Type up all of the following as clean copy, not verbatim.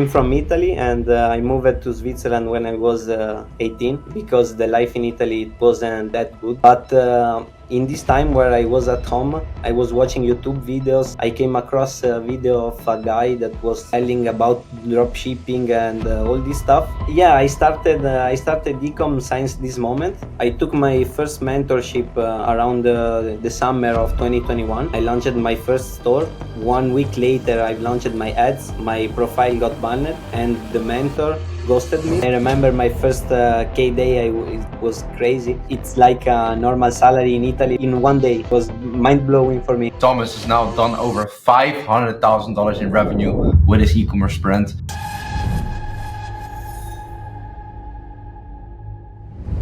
I'm from Italy and I moved to Switzerland when I was 18 because the life in Italy it wasn't that good. But in this time where I was at home, I was watching YouTube videos. I came across a video of a guy that was telling about dropshipping and all this stuff. Yeah, I started ecom science this moment. I took my first mentorship around the summer of 2021. I launched my first store. 1 week later, I launched my ads. My profile got banned, and the mentor ghosted me. I remember my first K day. It was crazy. It's like a normal salary in Italy in one day. It was mind blowing for me. Thomas has now done over $500,000 in revenue with his e-commerce brand.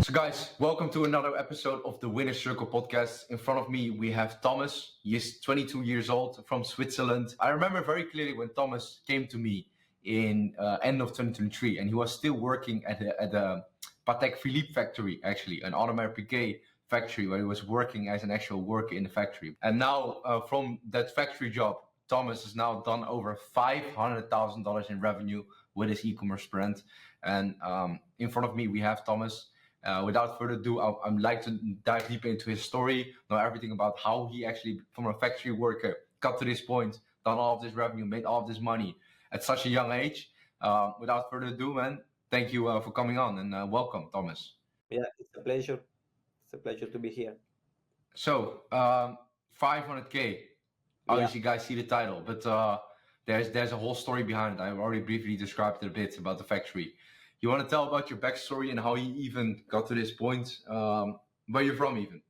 So guys, welcome to another episode of the Winner Circle podcast. In front of me, we have Thomas. He is 22 years old from Switzerland. I remember very clearly when Thomas came to me in end of 2023, and he was still working at the Patek Philippe factory, actually, an Audemars Piguet factory where he was working as an actual worker in the factory. And now from that factory job, Thomas has now done over $500,000 in revenue with his e-commerce brand. And in front of me, we have Thomas. Without further ado, I'd like to dive deeper into his story, know everything about how he actually, from a factory worker, got to this point, done all of this revenue, made all of this money at such a young age. Without further ado, man, thank you for coming on and welcome, Thomas. Yeah, it's a pleasure. It's a pleasure to be here. So, 500K. Obviously, you guys see the title, but there's a whole story behind it. I've already briefly described it a bit about the factory. You want to tell about your backstory and how you even got to this point? Where you're from, even?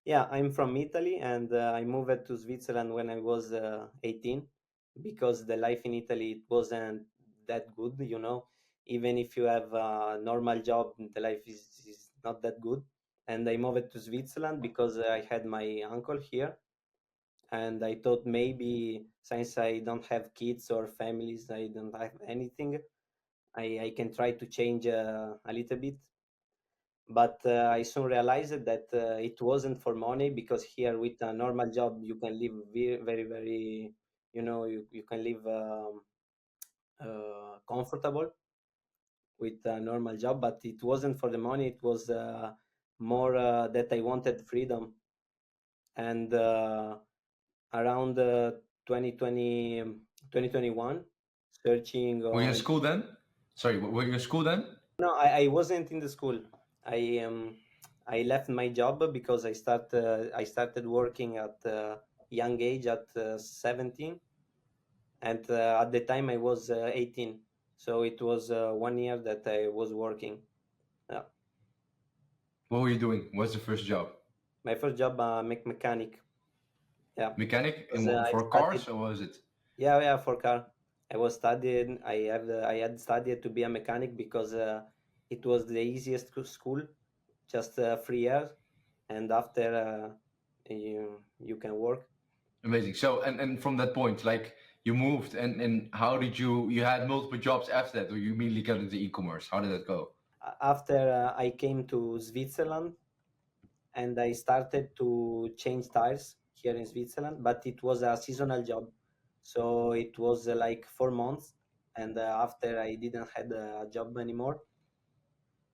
Yeah, I'm from Italy and I moved to Switzerland when I was 18 because the life in Italy it wasn't that good, you know. Even if you have a normal job, the life is not that good. And I moved to Switzerland because I had my uncle here, and I thought maybe since I don't have kids or families, I don't have anything, I can try to change a little bit. But I soon realized that it wasn't for money because here with a normal job you can live very, you can live comfortable with a normal job, but it wasn't for the money. It was more that I wanted freedom. And around 2020, 2021, searching Were you in on. school then? Sorry, were you in school then? No, I wasn't in the school. I left my job because I started working at young age at 17, and at the time I was 18. So it was 1 year that I was working. Yeah. What were you doing? What's the first job? My first job, mechanic. Yeah, Mechanic because I for studied. cars, or was it? Yeah, for car. I was studying. I had studied to be a mechanic because it was the easiest school, just 3 years, and after you can work. Amazing. So, and from that point, like you moved, and how did you had multiple jobs after that, or you immediately got into e-commerce? How did that go? After I came to Switzerland and I started to change tires here in Switzerland, but it was a seasonal job, so it was like 4 months, and after I didn't had a job anymore.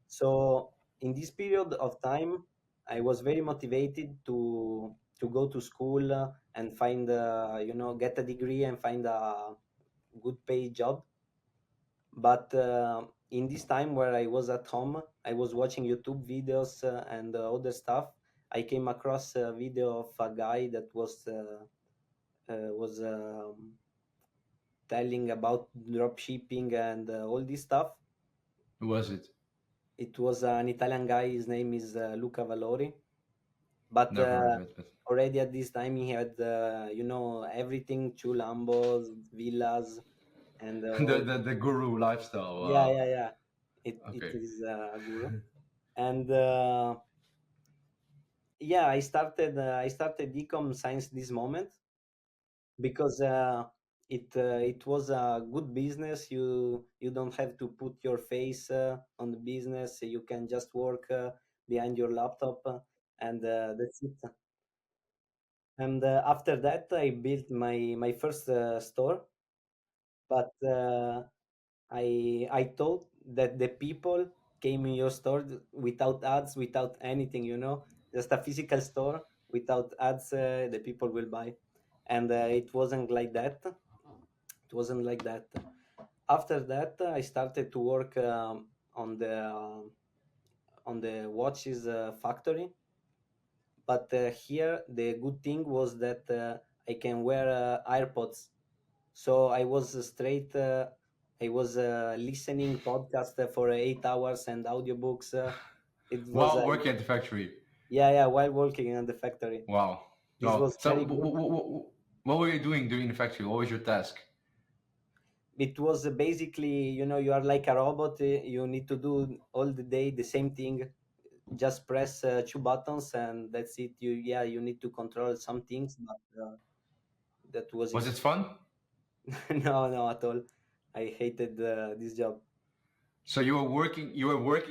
So in this period of time, I was very motivated to go to school and find get a degree and find a good paid job. But in this time where I was at home, I was watching YouTube videos and other stuff. I came across a video of a guy that was telling about drop shipping and all this stuff. Who was it? It was an Italian guy. His name is Luca Valori. But Never heard of it, but already at this time he had everything: two Lambos, villas, and the, all. the the guru lifestyle. Yeah. It Okay. is a guru. And yeah, I started ecom science this moment because it was a good business. You don't have to put your face on the business. You can just work behind your laptop, and that's it. And after that, I built my first store. But I thought that the people came in your store without ads, without anything, just a physical store without ads. The people will buy, and it wasn't like that. It wasn't like that. After that, I started to work on the watches factory. But here the good thing was that I can wear AirPods, so I was straight. I was listening podcast for 8 hours and audiobooks. It was While working at the factory. yeah, yeah, while working in the factory. Wow. This Wow. was So, very good. what were you doing during the factory? What was your task? It was basically, you are like a robot. You need to do all the day the same thing. Just press two buttons and that's it. You need to control some things, but that was Was it. it fun? No, no, at all. I hated this job. So you were working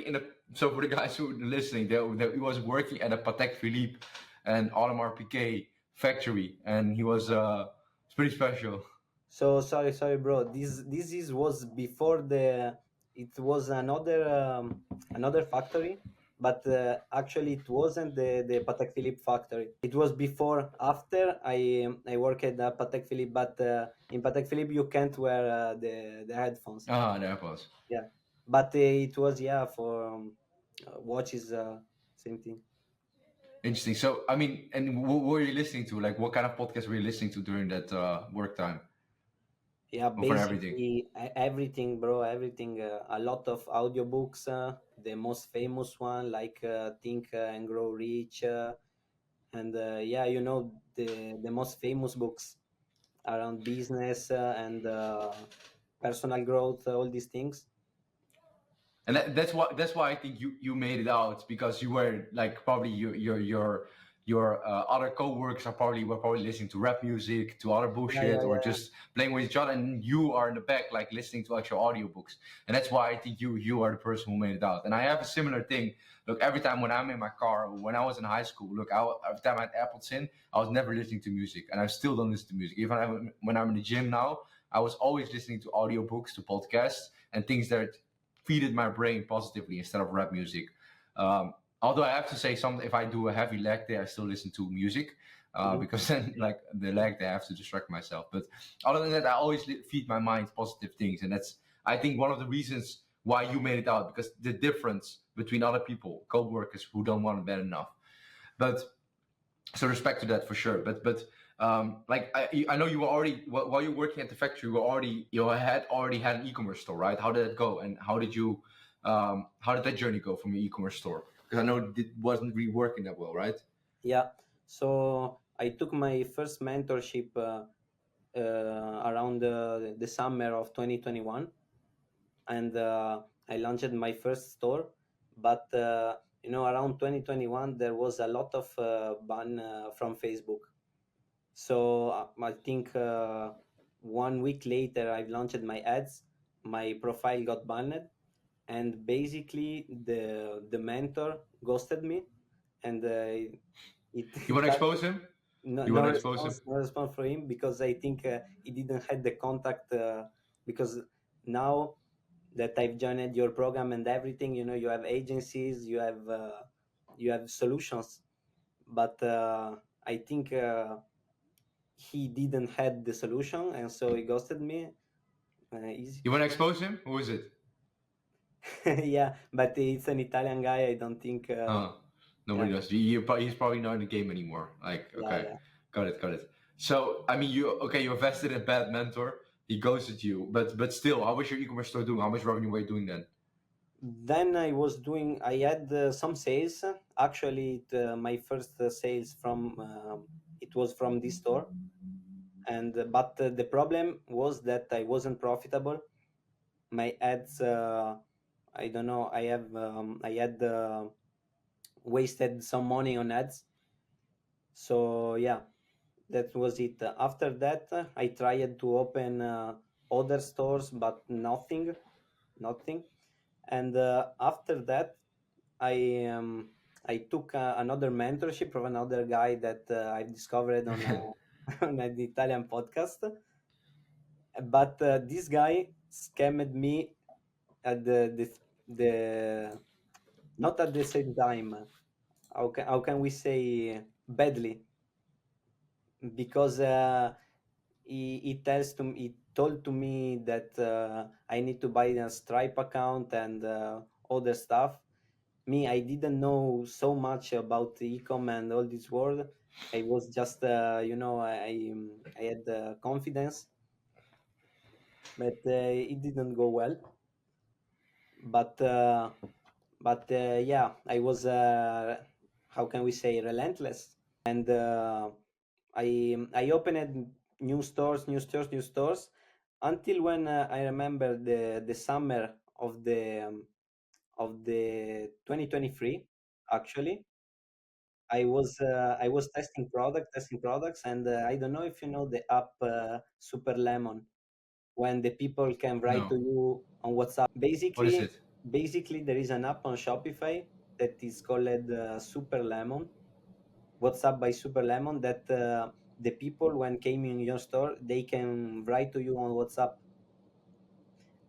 in a, so for the guys who are listening, he was working at a Patek Philippe and Audemars Piguet factory, and he was, it's pretty special. So sorry, bro. This is was before the. It was another factory, but actually it wasn't the Patek Philippe factory. It was before. After I worked at Patek Philippe, but in Patek Philippe you can't wear the headphones. Ah, there it was. Yeah, but it was, yeah, for watches. Same thing. Interesting. So, I mean, and what were you listening to? Like, what kind of podcast were you listening to during that work time? Yeah, Or for everything? basically everything, bro. Everything. A lot of audiobooks. The most famous one, like Think and Grow Rich, and yeah, the most famous books around business and personal growth. All these things. And that's why I think you made it out, because you were like, probably your other co-workers were probably listening to rap music, to other Yeah, bullshit, yeah, or yeah, just playing with each other, and you are in the back like listening to actual audiobooks. And that's why I think you are the person who made it out. And I have a similar thing. Look, every time when I'm in my car, or when I was in high school, look, every time I had AirPods in, I was never listening to music, and I still don't listen to music. Even when I'm in the gym now, I was always listening to audiobooks, to podcasts, and things that feeded my brain positively instead of rap music. Although I have to say, some if I do a heavy leg day, I still listen to music, Mhm. because then, like, the leg day, I have to distract myself. But other than that, I always feed my mind positive things, and that's, I think, one of the reasons why you made it out, because the difference between other people, co-workers who don't want it bad enough. But so respect to that for sure. But like, I know you were already, while you were working at the factory, you had an e-commerce store, right? How did it go, and how did that journey go from your e-commerce store? Because I know it wasn't really working that well, right? Yeah. So I took my first mentorship around the summer of 2021, and I launched my first store. But around 2021, there was a lot of ban from Facebook. So I think 1 week later, I launched my ads. My profile got banned, and basically the mentor ghosted me, and it You it want to started. expose him? No, You no want to expose him? response, no response from him, because I think he didn't have the contact. Because now that I've joined your program and everything, you have agencies, you have solutions, but I think he didn't had the solution, and so he ghosted me. Easy. You want to expose him? Who is it? Yeah, but it's an Italian guy. I don't think. Uh, Yeah, Nobody does. He's probably not in the game anymore. Like, yeah, okay, yeah. got it. So, I mean, you invested in a bad mentor. He ghosted you, but still, how was your e-commerce store doing? How much revenue were you doing then? Then I had some sales. Actually, my first sales from it was from this store, and but the problem was that I wasn't profitable. My ads, I don't know. I had wasted some money on ads. So yeah, that was it. After that, I tried to open other stores, but nothing. And after that, I took another mentorship from another guy that I discovered on on an Italian podcast. But this guy scammed me at the not at the same time. How can we say badly? Because he told to me that I need to buy a Stripe account and other stuff. Me, I didn't know so much about the ecom and all this world. I was just I had confidence, but it didn't go well. But yeah, I was how can we say relentless, and I opened new stores, new stores, new stores, until when I remember the summer of the 2023. Actually, I was testing products, and I don't know if you know the app Super Lemon, when the people can write No. to you on WhatsApp. What is Basically, it? basically there is an app on Shopify that is called Super Lemon, WhatsApp by Super Lemon, that the people when came in your store they can write to you on WhatsApp.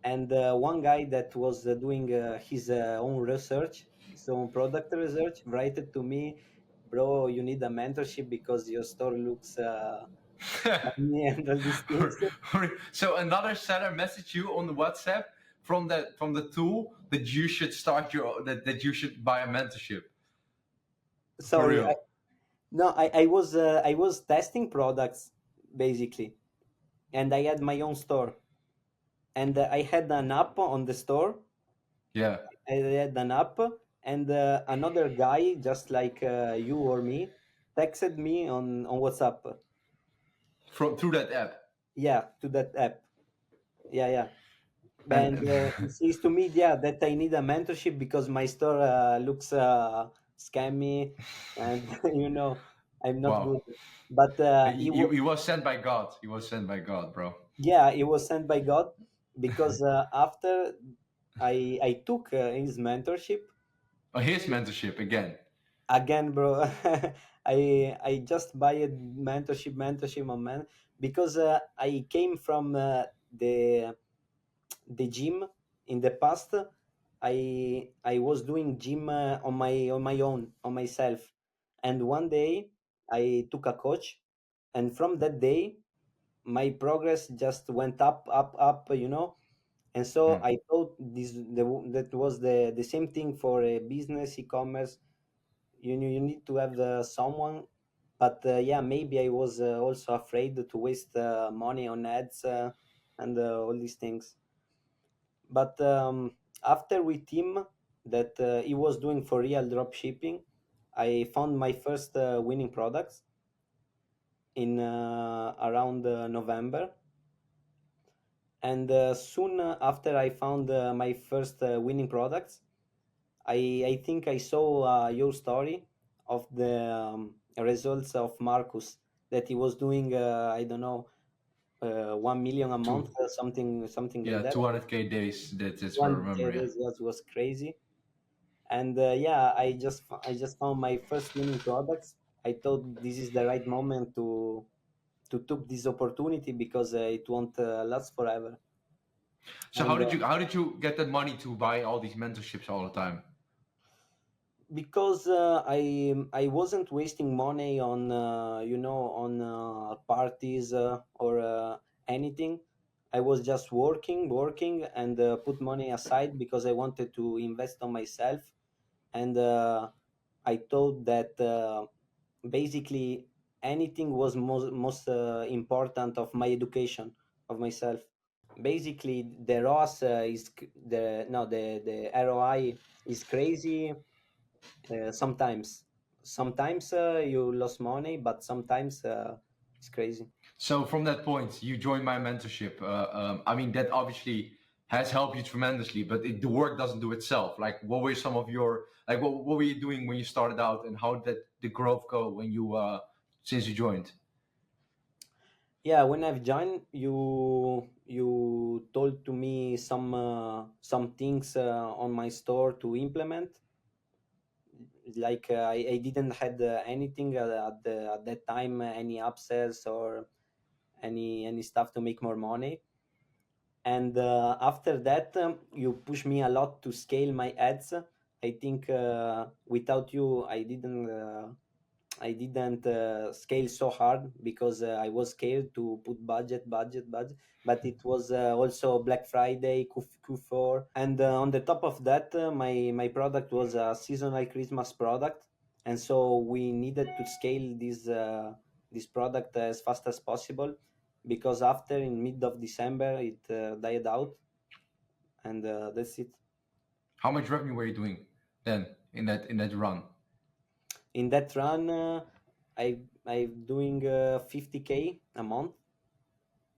And one guy that was doing his own research, his own product research, write it to me, bro. You need a mentorship because your store looks funny and all these things. So another seller messaged you on the WhatsApp from the tool that you should start that you should buy a mentorship. For Sorry, real. no, I was testing products basically, and I had my own store, and I had an app on the store. Yeah. I had an app, and another guy, just like you or me, texted me on WhatsApp. From through that app. Yeah, to that app. Yeah, yeah. And And he says to me, yeah, that I need a mentorship because my store looks scammy, and I'm not wow. good. But He was sent by God. He was sent by God, bro. yeah, it was sent by God, because after I took his mentorship Oh, his mentorship again. again, bro. I just buy a mentorship on man, because I came from the gym in the past. I was doing gym on my own, on myself, and one day I took a coach, and from that day my progress just went up, up, up. And so Hmm. I thought that was the same thing for a business, e-commerce. You need to have someone. But yeah, maybe I was also afraid to waste money on ads, and all these things. But after with him, that he was doing for real drop shipping, I found my first winning products in around November. And soon after I found my first winning products, I think I saw your story of the results of Marcus, that he was doing, I don't know, 1 million a month, Two. something like Yeah, that. 200K days. That's what I One remember. day Yeah. was crazy. And yeah, I just found my first winning products. I thought this is the right moment to took this opportunity, because it won't last forever. So And how did you get that money to buy all these mentorships all the time? because I wasn't wasting money on on parties or anything. I was just working, and put money aside because I wanted to invest on myself. And I thought that basically anything was most important of my education of myself. Basically, the ROAS is the no the ROI is crazy. Sometimes you lost money, but sometimes it's crazy. So from that point, you joined my mentorship. I mean, that obviously has helped you tremendously, but the work doesn't do itself. Like, what were some of your like? What were you doing when you started out, and how did the growth go when you since you joined? Yeah, when I've joined, you told to me some things on my store to implement. Like I didn't had anything at that time, any upsells or any stuff to make more money. And after that, you push me a lot to scale my ads. I think without you, I didn't scale so hard because I was scared to put budget. But it was also Black Friday, Q4, and on the top of that, my product was a seasonal Christmas product, and so we needed to scale this product as fast as possible because after in mid of December it died out, and that's it. How much revenue were you doing then in that run? In that run, I'm doing 50K a month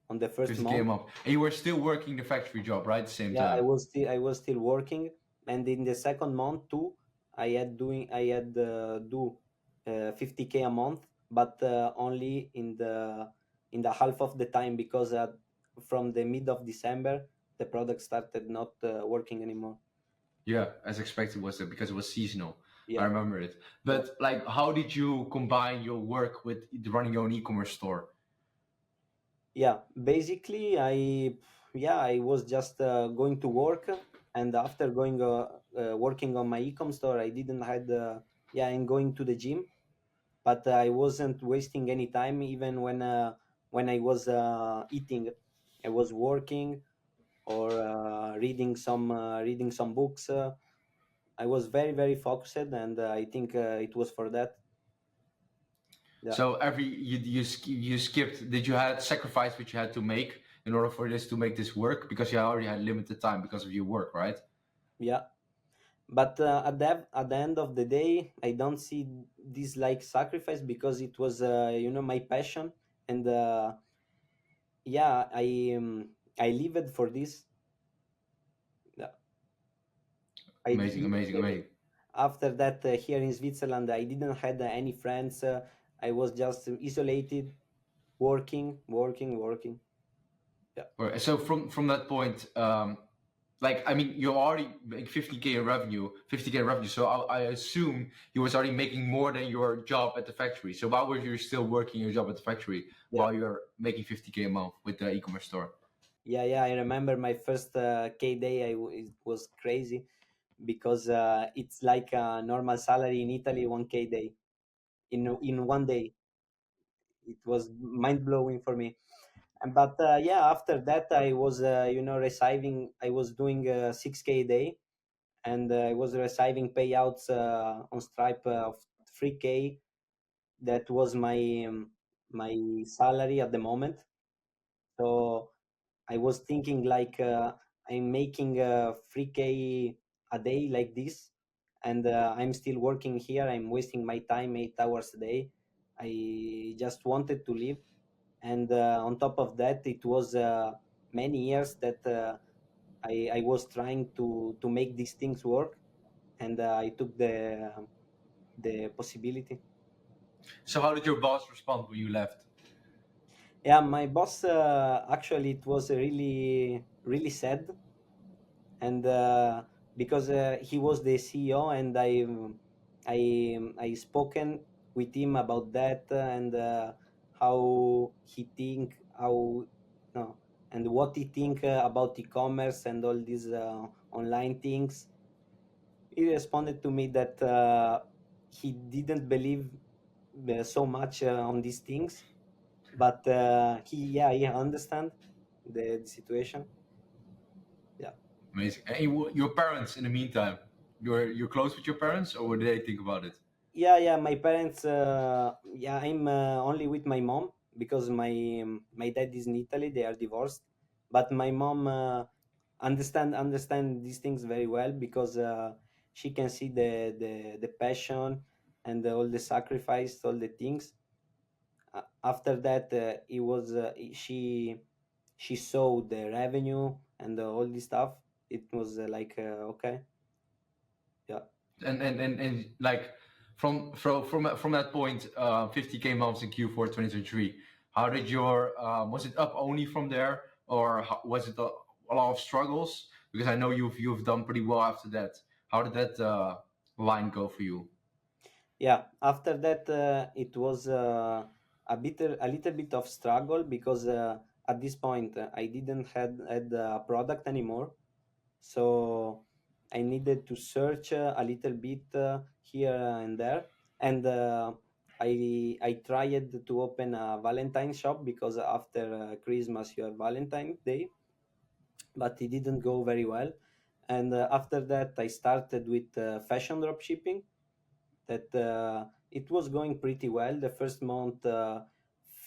on the first 50K a month. month, and you were still working the factory job, right? At the same Yeah, time. I was still working, and in the second month too, I had do 50K a month, but only in the half of the time because from the mid of December the product started not working anymore. Yeah, as expected was it because it was seasonal. I Yeah, remember it. yeah. But like, how did you combine your work with running your own e-commerce store? Yeah, basically, I was just going to work, and after going working on my ecom store, I didn't had and going to the gym, but I wasn't wasting any time. Even when I was eating, I was working or reading some books. I was very very focused, and I think it was for that. Yeah. So you skipped. Did you had sacrifice which you had to make in order for this to make this work because you already had limited time because of your work, right? Yeah. But at the end of the day, I don't see this like sacrifice because it was my passion, and yeah, I lived for this. Yeah, I Amazing, didn't amazing, amazing. after that here in Switzerland. I didn't had any friends. I was just isolated, working. Yeah, So from that point, like I mean, you already make 50K in revenue, 50K in revenue. So I assume you was already making more than your job at the factory. So why were you still working your job at the factory yeah, while you're making 50K a month with the e-commerce store? yeah. I remember my first K day. It was crazy because it's like a normal salary in Italy, 1K day in one day. It was mind blowing for me. And but yeah, after that I was receiving. I was doing 6K a day, and I was receiving payouts on Stripe of 3K. That was my salary at the moment. So I was thinking like I'm making 3K a day like this, and I'm still working here. I'm wasting my time 8 hours a day. I just wanted to live, and on top of that, it was many years that I was trying to make these things work, and I took the possibility. So how did your boss respond when you left? Yeah, my boss actually it was really really sad, and because he was the CEO, and I spoken with him about that, and how he think how no and what he think about e-commerce and all these online things. He responded to me that he didn't believe so much on these things, but he understand the situation. Yeah. Amazing. And your parents, in the meantime, you're close with your parents, or what do they think about it? Yeah, my parents. I'm only with my mom because my dad is in Italy. They are divorced, but my mom understand these things very well because she can see the passion and all the sacrifice, all the things. After that, it was she saw the revenue and all this stuff. It was like okay, yeah. And like from that point, 50K months in Q4 2023. How did your was it up only from there, or was it a lot of struggles? Because I know you've done pretty well after that. How did that line go for you? Yeah, after that, it was a little bit of struggle because at this point I didn't had a product anymore, so I needed to search a little bit here and there, and I tried to open a Valentine shop because after Christmas you have Valentine's Day, but it didn't go very well. And after that, I started with fashion drop shipping. That it was going pretty well. The first month,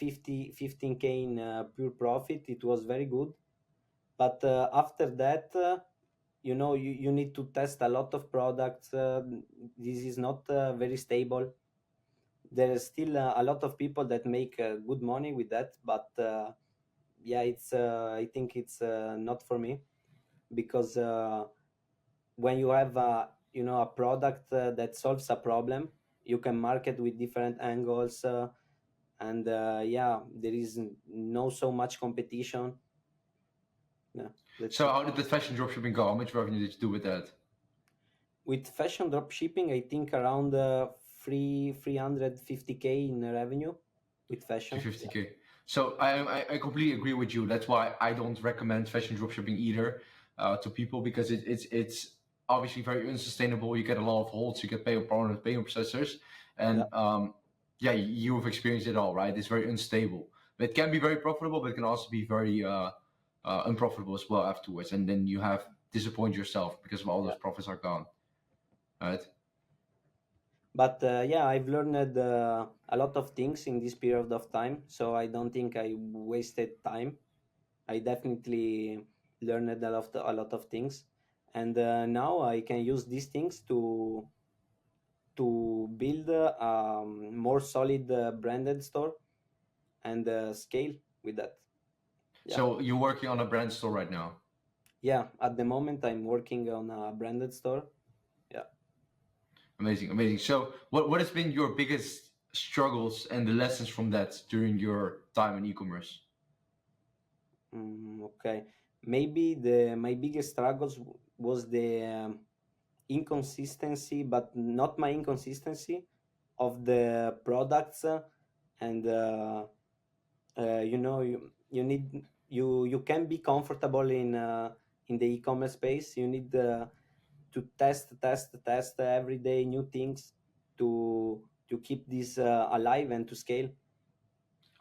15K in pure profit. It was very good. But after that, you need to test a lot of products. This is not very stable. There is still a lot of people that make good money with that, but yeah, it's I think it's not for me, because when you have a product that solves a problem, you can market with different angles, and yeah, there is no so much competition. Yeah, that's So it. how did the fashion dropshipping go? How much revenue did you do with that? With fashion drop shipping, I think around 350K in revenue with fashion. Yeah, 350K. So I completely agree with you. That's why I don't recommend fashion dropshipping either to people, because it's obviously very unsustainable. You get a lot of holds, you get payment problems, payment processors, yeah, and yeah, you've experienced it all, right? It's very unstable. But it can be very profitable, but it can also be very unprofitable as well afterwards, and then you have disappoint yourself because of all yeah. those profits are gone, right? But yeah, I've learned a lot of things in this period of time, so I don't think I wasted time. I definitely learned a lot of things, and now I can use these things to build a more solid branded store and scale with that. Yeah, So you're working on a brand store right now. yeah. At the moment, I'm working on a branded store. Yeah. Amazing, amazing. So, what has been your biggest struggles and the lessons from that during your time in e-commerce? Okay. Maybe the my biggest struggles was the inconsistency, but not my inconsistency of the products, and you need you can be comfortable in the e-commerce space. You need to test every day new things to keep this alive and to scale.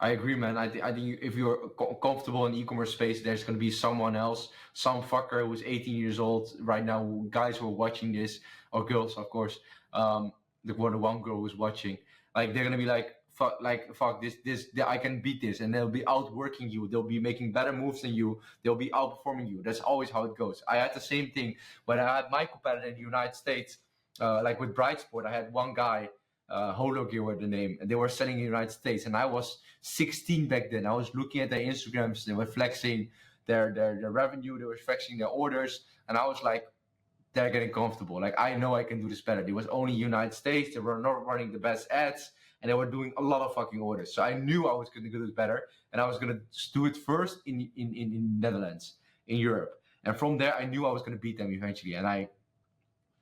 I agree, man. I think if you're comfortable in the e-commerce space, there's going to be someone else, some fucker who's 18 years old right now. Guys who are watching this, or girls, of course. The one girl who's watching, like they're gonna be fuck this. I can beat this, and they'll be outworking you. They'll be making better moves than you. They'll be outperforming you. That's always how it goes. I had the same thing when I had my competitor in the United States, like with Brightsport. I had one guy, Holo Gear were the name, and they were selling in the United States, and I was 16 back then. I was looking at their Instagrams. They were flexing their revenue. They were flexing their orders, and I was like, they're getting comfortable. Like, I know I can do this better. It was only United States. They were not running the best ads, and they were doing a lot of fucking orders. So I knew I was going to do it better, and I was going to do it first in Netherlands, in Europe, and from there I knew I was going to beat them eventually, and I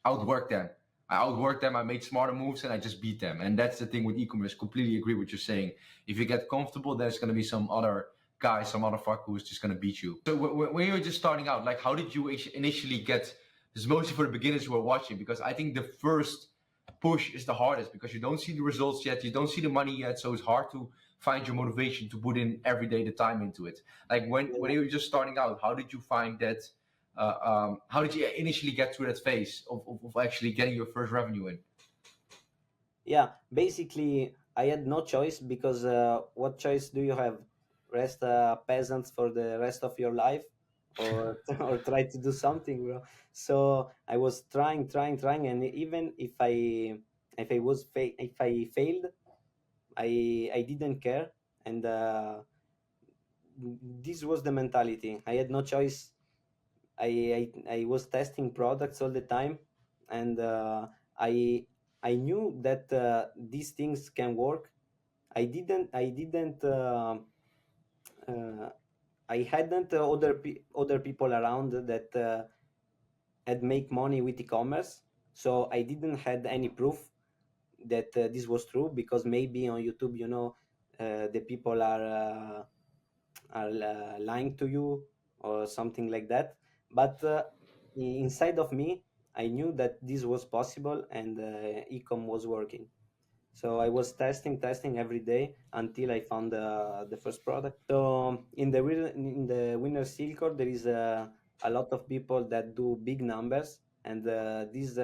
outworked them. I outworked them. I made smarter moves, and I just beat them. And that's the thing with e-commerce. Completely agree with what you're saying. If you get comfortable, there's going to be some other guy, some other fucker who's just going to beat you. So when you were just starting out, like, how did you initially get? This is mostly for the beginners who are watching, because I think the first push is the hardest, because you don't see the results yet, you don't see the money yet, so it's hard to find your motivation to put in every day the time into it. Like when you were just starting out, how did you find that? How did you initially get through that phase of actually getting your first revenue in? Yeah, basically, I had no choice, because what choice do you have? Rest peasants for the rest of your life, or or try to do something, bro. So I was trying, and even if I failed, I didn't care, and this was the mentality. I had no choice. I was testing products all the time, and I knew that these things can work. I didn't I hadn't other people around that had make money with e-commerce, so I didn't had any proof that this was true, because maybe on YouTube, the people are are lying to you or something like that. But inside of me, I knew that this was possible, and ecom was working. So I was testing every day until I found the first product. So in the winner circle, there is a lot of people that do big numbers, and this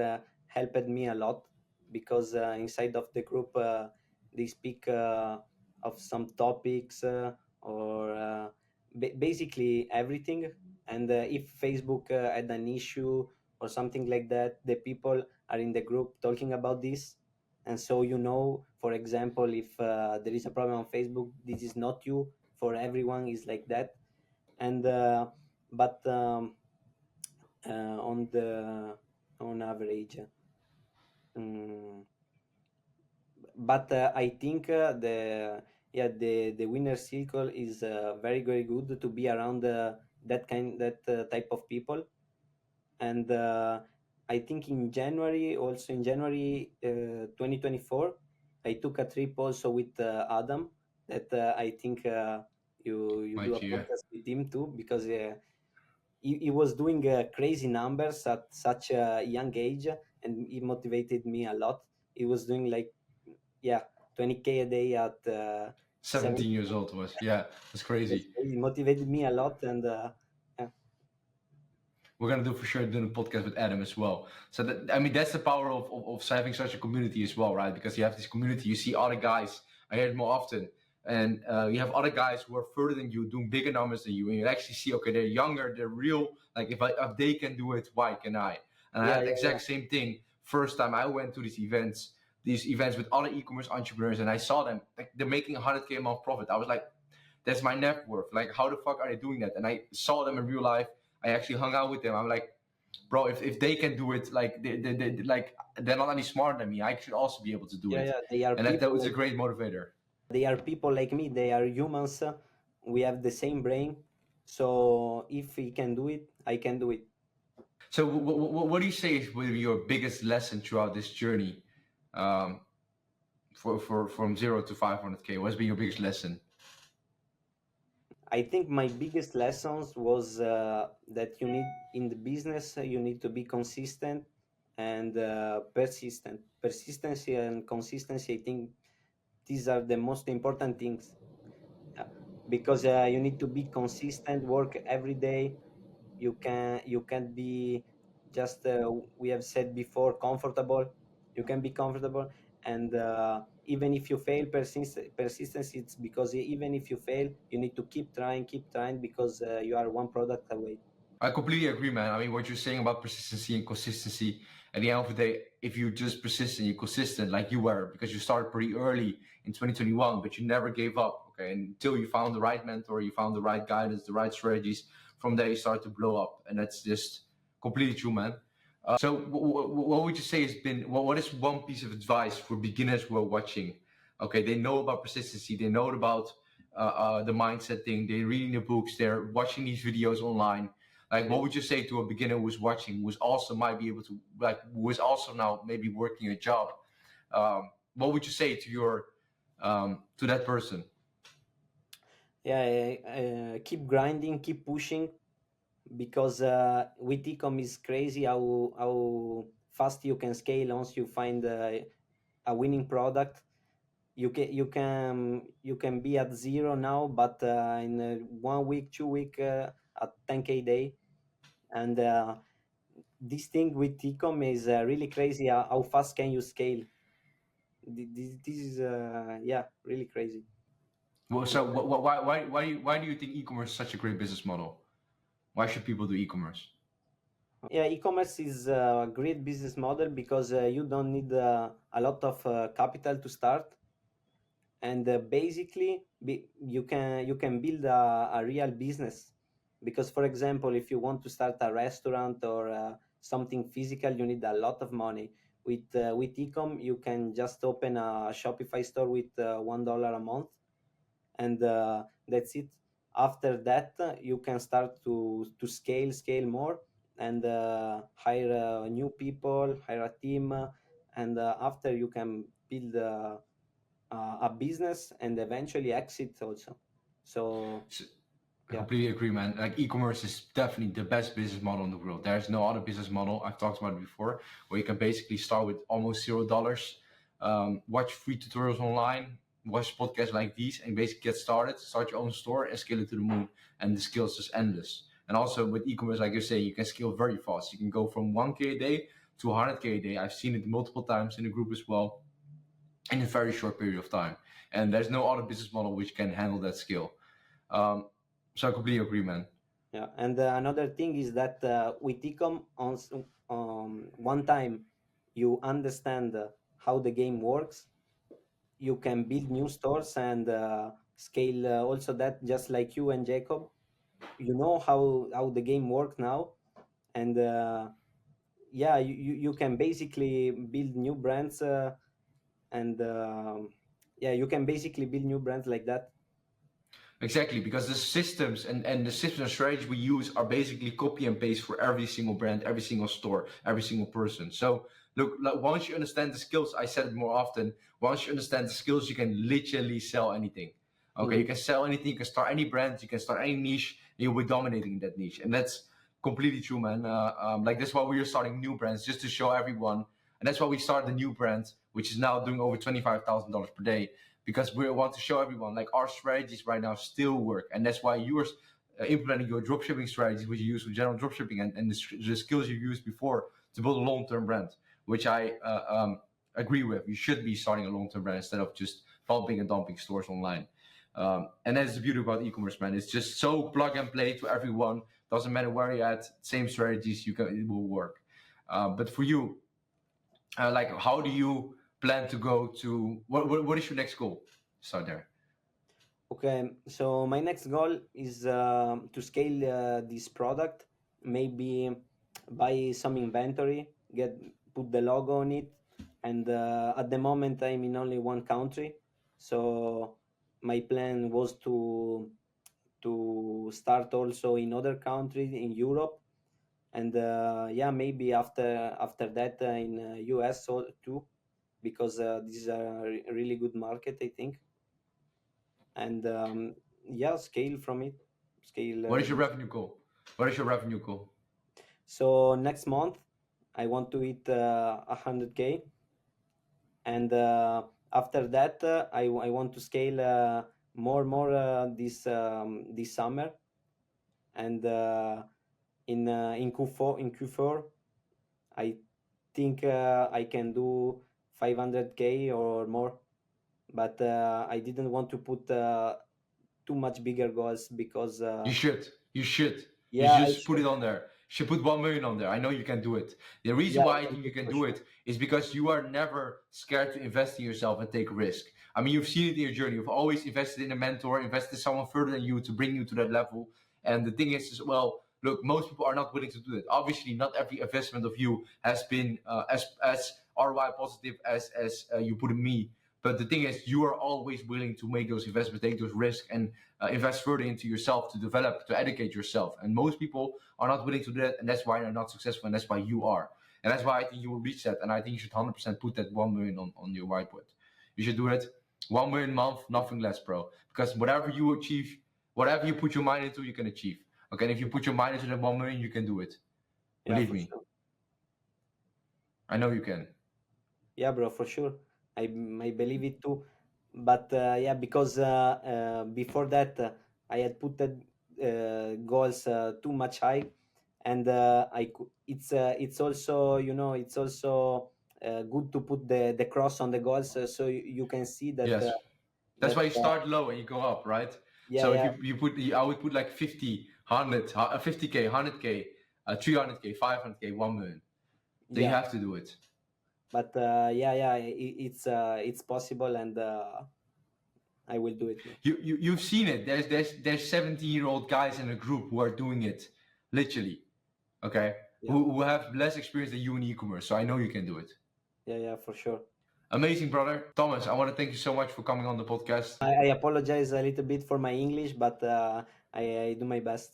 helped me a lot because inside of the group they speak of some topics or basically everything. And if Facebook had an issue or something like that, the people are in the group talking about this. And so, for example, if there is a problem on Facebook, this is not you. For everyone is like that. And but on the on average, um, but I think the winner circle is very good to be around that type of people. And I think in January 2024, I took a trip also with Adam, that I think you do Might a you? Yeah. podcast with him too, because he was doing crazy numbers at such a young age, and he motivated me a lot. He was doing like, yeah, 20K a day at 17 17. years old was, yeah, that's That's crazy. crazy. Motivated me a lot. And yeah, We're gonna do for sure doing a podcast with Adam as well. So that, I mean, that's the power of having such a community as well, right? Because you have this community, you see other guys. I hear it more often, and you have other guys who are further than you, doing bigger numbers than you, and you actually see, okay, they're younger, they're real. Like if they can do it, why can I? And I yeah, had the yeah, exact same thing first time I went to these events with other e-commerce entrepreneurs, and I saw them like they're making 100K a month profit. I was like, that's my net worth. Like, how the fuck are they doing that? And I saw them in real life. I actually hung out with them. I'm like, bro, if they can do it, like like they're not any smarter than me. I should also be able to do yeah, it, yeah. They are and that people was a like great motivator. People like me. They are humans. We have the same brain. So if he can do it, I can do it. So, what do you say is your biggest lesson throughout this journey, um, for from 0 to 500K? What's been your biggest lesson? I think my biggest lessons was that you need in the business, you need to be consistent and persistent. Persistency and consistency, I think these are the most important things. Uh, because you need to be consistent, work every day. You can't be just we have said before, comfortable. You can be comfortable. And even if you fail, persistence, it's because even if you fail, you need to keep trying, because you are one product away. I completely agree, man. I mean, what you're saying about persistency and consistency, at the end of the day, if you just persistent, you're consistent like you were, because you started pretty early in 2021, but you never gave up, okay? Until you found the right mentor, you found the right guidance, the right strategies. From there, you start to blow up. And that's just completely true, man. So, what would you say has been, what is one piece of advice for beginners who are watching? Okay, they know about persistency, they know about the mindset thing, they're reading the books, they're watching these videos online. Like, what Yeah. would you say to a beginner who's watching, who's also might be able to, like, who is also now maybe working a job? What would you say to to that person? Yeah, keep grinding, keep pushing, because with ecom is crazy how fast you can scale once you find a winning product. You can be at zero now, but in 1 week, 2 week, at 10K day. And this thing with ecom is really crazy. How fast can you scale? This is yeah, really crazy. Well, so why do you think e-commerce is such a great business model? Why should people do e-commerce? Yeah, e-commerce is a great business model because you don't need a lot of capital to start. And basically you can build a real business. Because, for example, if you want to start a restaurant or something physical, you need a lot of money. With ecom, you can just open a Shopify store with $1 a month, and that's it. After that, you can start to scale more, and hire new people, hire a team, and after you can build a business and eventually exit also. So I Yeah. completely agree, man. Like e-commerce is definitely the best business model in the world. There's no other business model. I've talked about it before, where you can basically start with almost $0, watch free tutorials online, watch podcasts like these, and basically get started, start your own store, and scale it to the moon. And the scale is just endless. And also with e-commerce, like you say, you can scale very fast. You can go from 1K a day to 100K a day. I've seen it multiple times in the group as well, in a very short period of time. And there's no other business model which can handle that scale. Um, so I completely agree, man. Yeah, and another thing is that with ecom, one time you understand how the game works, you can build new stores and scale also that, just like you and Jacob. You know how the game works now, and yeah, you can basically build new brands, and yeah, you can basically build new brands like that. Exactly, because the systems and the systems and strategies we use are basically copy and paste for every single brand, every single store, every single person. So look, like, once you understand the skills, I said it more often, once you understand the skills, you can literally sell anything. Okay, you Mhm. can sell anything, you can start any brand, you can start any niche, and you'll be dominating that niche. And that's completely true, man. Like that's why we are starting new brands, just to show everyone. And that's why we started a new brand, which is now doing over $25,000 per day, because we want to show everyone like our strategies right now still work. And that's why you are implementing your dropshipping strategies, which you use with general dropshipping, and the skills you used before to build a long-term brand, which I agree with. You should be starting a long-term brand instead of just pumping and dumping stores online. And that's the beauty about e-commerce, man. It's just so plug and play to everyone. Doesn't matter where you're at, same strategies, it will work. But for you, like, how do you plan to go to, what is your next goal? Start there. Okay, so my next goal is to scale this product, maybe buy some inventory, get put the logo on it, and at the moment I'm in only one country, so my plan was to start also in other countries in Europe, and yeah, maybe after that in US too, because this is a really good market, I think, and yeah, scale from it, scale What is your this. revenue goal? What is your revenue goal? So next month I want to hit 100K, and after that I want to scale more this summer, and in Q4 I think I can do 500K or more, but I didn't want to put too much bigger goals because You should. You should. You yeah, I just put should. it on there. You should put 1 million on there. I know you can do it. The Yeah, reason I why I can think do you it can for do sure. it is because you are never scared to invest in yourself and take risk. I mean, you've seen it in your journey. You've always invested in a mentor, invested in someone further than you to bring you to that level. And the thing is, well, look, most people are not willing to do that. Obviously, not every investment of you has been as ROI positive as you put in me. But the thing is, you are always willing to make those investments, take those risks, and invest further into yourself to develop, to educate yourself. And most people are not willing to do that, and that's why they're not successful, and that's why you are. And that's why I think you will reach that. And I think you should 100% put that 1 million on your whiteboard. You should do it 1 million a month, nothing less, bro. Because whatever you achieve, whatever you put your mind into, you can achieve. Okay, and if you put your mind into that 1 million, you can do it. Yeah, Believe for me, sure. I know you can. Yeah, bro, for sure. I believe it too. But yeah, because before that I had put the goals too much high, and it's also, it's also good to put the cross on the goals, so you can see Yes. That's that why you start low and you go up, right? yeah, So if yeah, you put, I would put like 50, 100, 50K, 100K, 300K, 500K, 1 million. Then you yeah. have to do it. But yeah, it's possible, and I will do it, man. You've seen it. There's 17-year-old guys in a group who are doing it, literally. Okay, Yeah, who have less experience than you in e-commerce. So I know you can do it. yeah, for sure. Amazing, brother. Thomas, I want to thank you so much for coming on the podcast. I apologize a little bit for my English, but I do my best.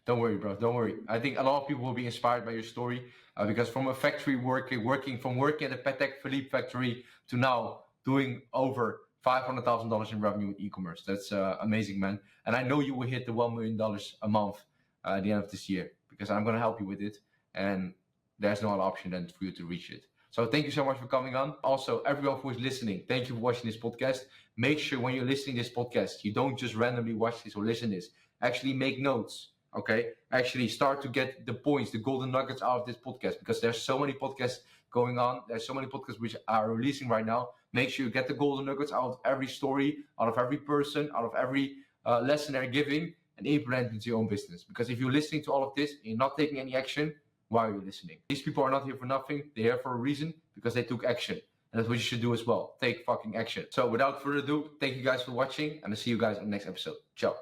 Don't worry, bro. Don't worry. I think a lot of people will be inspired by your story, because from a factory working at a Patek Philippe factory to now doing over $500,000 in revenue with e-commerce. That's amazing, man. And I know you will hit the $1 million a month at the end of this year, because I'm going to help you with it. And there's no other option than for you to reach it. So thank you so much for coming on. Also, everyone who is listening, thank you for watching this podcast. Make sure when you're listening to this podcast, you don't just randomly watch this or listen to this. Actually make notes, okay? Actually start to get the points, the golden nuggets out of this podcast, because there's so many podcasts going on. There's so many podcasts which are releasing right now. Make sure you get the golden nuggets out of every story, out of every person, out of every lesson they're giving, and implement it into your own business. Because if you're listening to all of this and you're not taking any action, why are you listening? These people are not here for nothing. They're here for a reason, because they took action. And that's what you should do as well. Take fucking action. So without further ado, thank you guys for watching, and I'll see you guys in the next episode. Ciao.